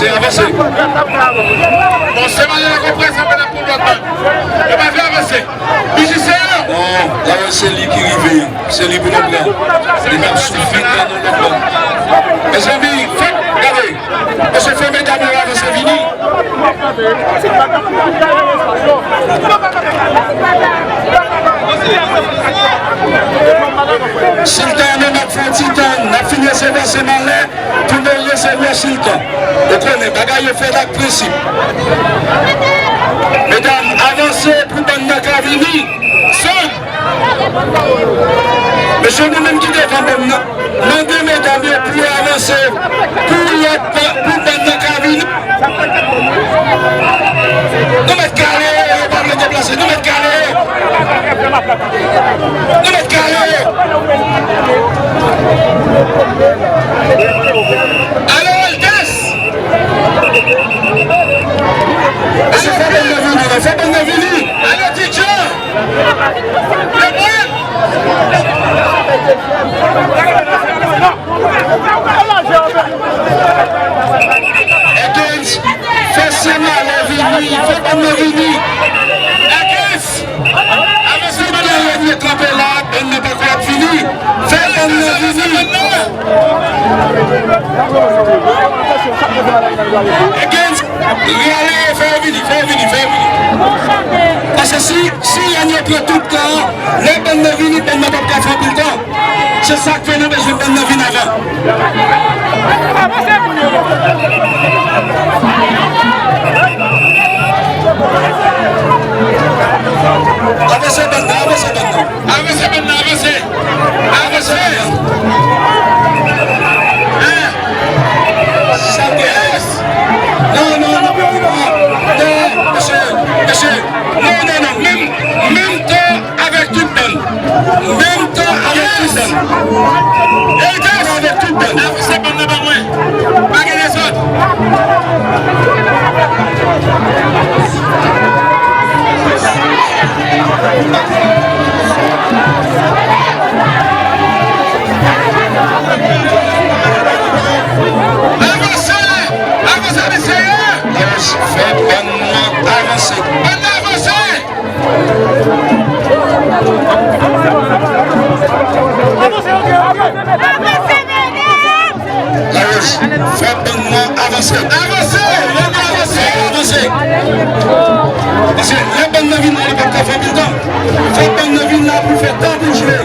C'est avancé. Bon, c'est mal la compréhension, ça va pour l'autre. On va faire avancer. Musicien. Non, là, c'est lui qui arrive. C'est lui pour nous blancs. C'est lui qui suffit dans nos blancs. Mes amis, regardez. On se fait mes caméras, c'est fini. Sultan, on a fait Titan, on a fini ce versement-là, tout le monde laisse le Sultan. Vous connaissez, bagaille fait la principe. Mesdames, avancez pour bonne Nakavini. Son. Monsieur nous-mêmes qui défend bonne. Mandez mesdames pour avancer pour bonne Nakavini. Nous mettons carré, on va le déplacer, nous mettons carré. Nous mettons carré. Alors, elle casse. C'est bonne avenue. Allez, teacher. Le point. Against, forcément l'avenue, fait bonne avenue. Against, avec ce que l'on a trempé là, elle n'est pas encore finie. Fait bonne avenue. Against, regardez, fais venir. Parce que si il y a tout le temps, les bonnes avenue, elle n'a pas faire tout le temps. C'est ça que nous avons besoin de bonne avenue avant. Avancez maintenant. Même temps avec toute bonne. Et avec toute bonne. Avancez bonne d'abord, moi. Pas que les autres. Avancez, messieurs. Faites bonnement avancer. Faites bonnement avancer. Parce que les bonnes navines n'ont pas fait du temps. Faites bonne navine là pour faire tant de jouer.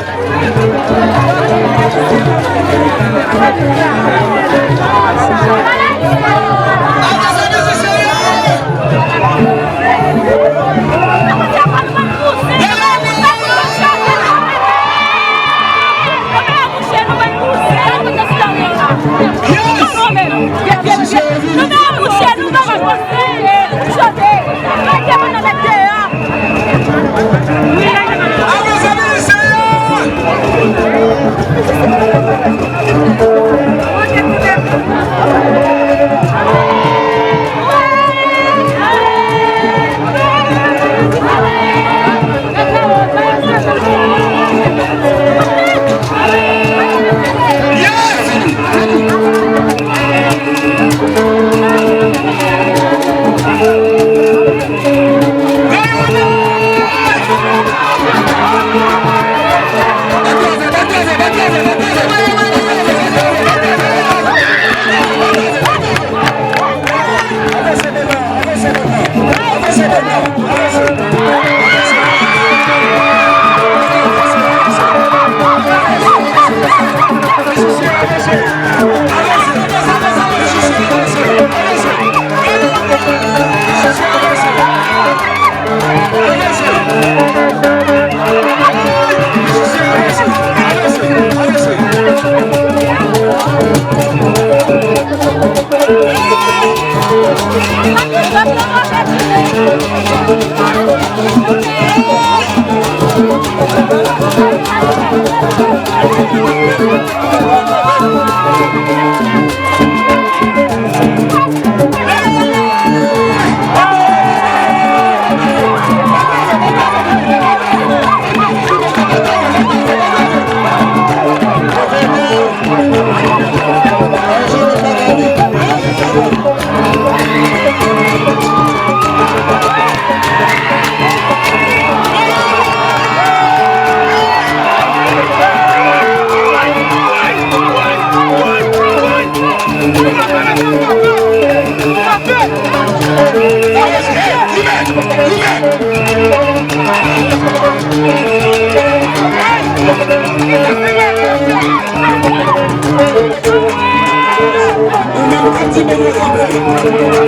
Amen.